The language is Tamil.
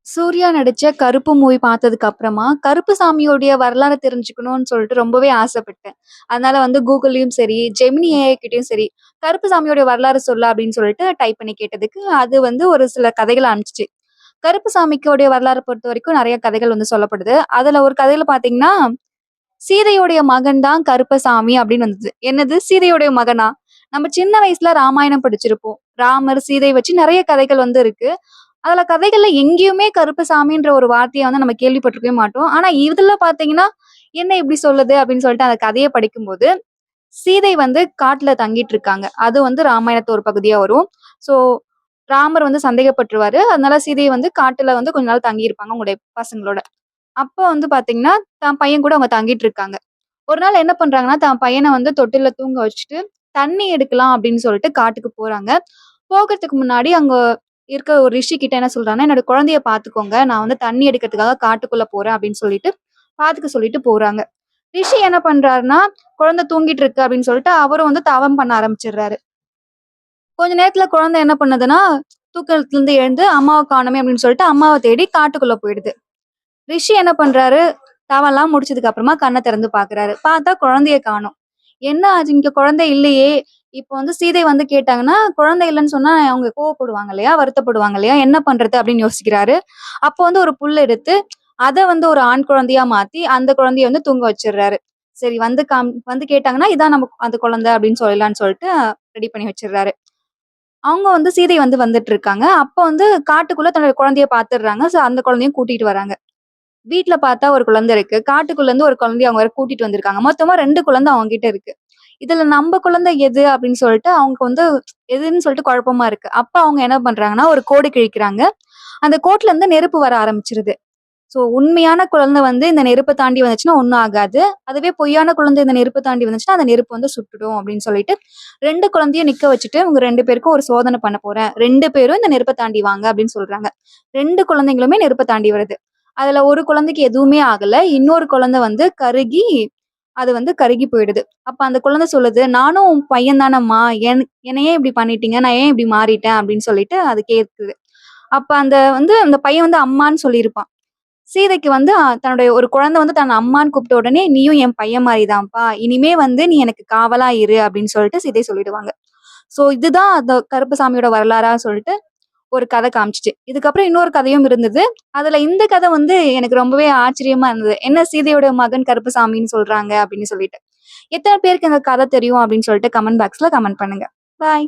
சூர்யா நடிச்ச கருப்பு மூவி பார்த்ததுக்கு அப்புறமா, கருப்புசாமியோடைய வரலாற தெரிஞ்சுக்கணும்னு சொல்லிட்டு ரொம்பவே ஆசைப்பட்டேன். அதனால வந்து Googleலயும் சரி, Gemini AI கிட்டயும் சரி, "கருப்புசாமியோட வரலாறு சொல்லு" அப்படின்னு சொல்லிட்டு டைப் பண்ணி கேட்டதுக்கு, அது வந்து ஒரு சில கதைகள அனுப்பிச்சுச்சு. கருப்புசாமிக்கோடைய வரலாற பொறுத்தவரைக்கும் நெறைய கதைகள் வந்து சொல்லப்படுது. அதுல ஒரு கதையில பார்த்தீங்கன்னா, "சீதையோடைய மகன் தான் கருப்பசாமி" அப்படின்னு வந்தது. என்னது சீதையோடைய மகனா? நம்ம சின்ன வயசுல ராமாயணம் படிச்சிருப்போம். ராமர், சீதை வச்சு நெறைய கதைகள் வந்து இருக்கு. அதுல கதைகள்ல எங்கேயுமே கருப்பசாமின்ற ஒரு வார்த்தைய வந்து நம்ம கேள்விப்பட்டிருக்கவே மாட்டோம். ஆனா இதுல பார்த்தீங்கன்னா, "என்ன இப்படி சொல்லுது?" அப்படின்னு சொல்லிட்டு அந்த கதைய படிக்கும்போது, சீதை வந்து காட்டுல தங்கிட்டு இருக்காங்க. அது வந்து ராமாயணத்து ஒரு பகுதியா வரும். ஸோ ராமர் வந்து சந்தேகப்பட்டுருவாரு. அதனால சீதை வந்து காட்டுல வந்து கொஞ்ச நாள் தங்கியிருப்பாங்க அவங்களுடைய பசங்களோட. அப்ப வந்து பார்த்தீங்கன்னா, தான் பையன் கூட அவங்க தங்கிட்டு இருக்காங்க. ஒரு நாள் என்ன பண்றாங்கன்னா, தான் பையன வந்து தொட்டில்ல தூங்க வச்சுட்டு, தண்ணி எடுக்கலாம் அப்படின்னு சொல்லிட்டு காட்டுக்கு போறாங்க. போகறதுக்கு முன்னாடி அங்க இருக்க ஒரு ரிஷி கிட்ட என்ன சொல்றாங்கன்னா, "என்னோட குழந்தைய பார்த்துக்கோங்க. நான் வந்து தண்ணி எடுக்கிறதுக்காக காட்டுக்குள்ள போறேன்" அப்படின்னு சொல்லிட்டு, பார்த்துக்க சொல்லிட்டு போறாங்க. ரிஷி என்ன பண்றாருன்னா, குழந்தை தூங்கிட்டு இருக்கு அப்படின்னு சொல்லிட்டு, அவரும் வந்து தவம் பண்ண ஆரம்பிச்சுடுறாரு. கொஞ்ச நேரத்துல குழந்தை என்ன பண்ணுதுன்னா, தூக்கத்துலருந்து எழுந்து, "அம்மாவ காணோமே" அப்படின்னு சொல்லிட்டு அம்மாவ தேடி காட்டுக்குள்ள போயிடுது. ரிஷி என்ன பண்றாரு, தவம்லாம் முடிச்சதுக்கு அப்புறமா கண்ண திறந்து பார்க்குறாரு. பார்த்தா குழந்தைய காணோம். என்ன ஆச்சு? இங்க குழந்தை இல்லையே! இப்போ வந்து சீதை வந்து கேட்டாங்கன்னா, குழந்தை இல்லன்னு சொன்னா அவங்க கோவப்படுவாங்க இல்லையா? வருத்தப்படுவாங்க இல்லையா? என்ன பண்றது? அப்படின்னு யோசிக்கிறாரு. அப்போ வந்து ஒரு புல் எடுத்து, அத வந்து ஒரு ஆண் குழந்தையா மாத்தி, அந்த குழந்தைய வந்து தூங்க வச்சுர்றாரு. சரி வந்து கேட்டாங்கன்னா, இதான் நம்ம அந்த குழந்தை அப்படின்னு சொல்லலான்னு சொல்லிட்டு ரெடி பண்ணி வச்சுர்றாரு. அவங்க வந்து சீதை வந்து வந்துட்டு இருக்காங்க. அப்போ வந்து காட்டுக்குள்ள தன்னோட குழந்தைய பார்த்துடுறாங்க. ஸோ அந்த குழந்தையும் கூட்டிட்டு வராங்க. வீட்ல பார்த்தா ஒரு குழந்தை இருக்கு. காட்டுக்குள்ள இருந்து ஒரு குழந்தைய அவங்க வேற கூட்டிட்டு வந்திருக்காங்க. மொத்தமா 2 குழந்தை அவங்க கிட்ட இருக்கு. இதுல நம்ப குழந்தை எது அப்படின்னு சொல்லிட்டு அவங்க வந்து எதுன்னு சொல்லிட்டு குழப்பமா இருக்கு. அப்ப அவங்க என்ன பண்றாங்கன்னா, ஒரு கோடு கிழிக்கிறாங்க. அந்த கோட்ல இருந்து நெருப்பு வர ஆரம்பிச்சுருது. ஸோ உண்மையான குழந்தை வந்து இந்த நெருப்ப தாண்டி வந்துச்சுன்னா ஒண்ணும் ஆகாது. அதுவே பொய்யான குழந்தை இந்த நெருப்ப தாண்டி வந்துச்சுன்னா, அந்த நெருப்பு வந்து சுட்டுடும் அப்படின்னு சொல்லிட்டு 2 குழந்தையும் நிக்க வச்சுட்டு, "உங்க 2 பேருக்கும் ஒரு சோதனை பண்ண போறேன். 2 பேரும் இந்த நெருப்ப தாண்டி வாங்க" அப்படின்னு சொல்றாங்க. 2 குழந்தைங்களுமே நெருப்ப தாண்டி வருது. அதுல ஒரு குழந்தைக்கு எதுவுமே ஆகல. இன்னொரு குழந்தை வந்து கருகி அது வந்து கருகி போயிடுது. அப்ப அந்த குழந்தை சொல்லுது, "நானும் உன் பையன் தானம்மா. என்ன ஏன் இப்படி பண்ணிட்டீங்க? நான் ஏன் இப்படி மாறிட்டேன்?" அப்படின்னு சொல்லிட்டு அது கேட்குது. அப்ப அந்த பையன் வந்து அம்மான்னு சொல்லியிருப்பான். சீதைக்கு வந்து தன்னுடைய ஒரு குழந்தை வந்து தன்ன அம்மான்னு கூப்பிட்ட உடனே, "நீயும் என் பையன் மாரி தான்ப்பா. இனிமே வந்து நீ எனக்கு காவலா இரு" அப்படின்னு சொல்லிட்டு சீதை சொல்லிடுவாங்க. ஸோ இதுதான் அந்த கருப்பசாமியோட வரலாறா சொல்லிட்டு ஒரு கதை காமிச்சுச்சு. இதுக்கப்புறம் இன்னொரு கதையும் இருந்தது. அதுல இந்த கதை வந்து எனக்கு ரொம்பவே ஆச்சரியமா இருந்தது. என்ன சீதையோட மகன் கருப்பசாமின்னு சொல்றாங்க அப்படின்னு சொல்லிட்டு. எத்தன பேருக்கு இந்த கதை தெரியும் அப்படின்னு சொல்லிட்டு கமெண்ட் பாக்ஸ்ல கமெண்ட் பண்ணுங்க. பாய்.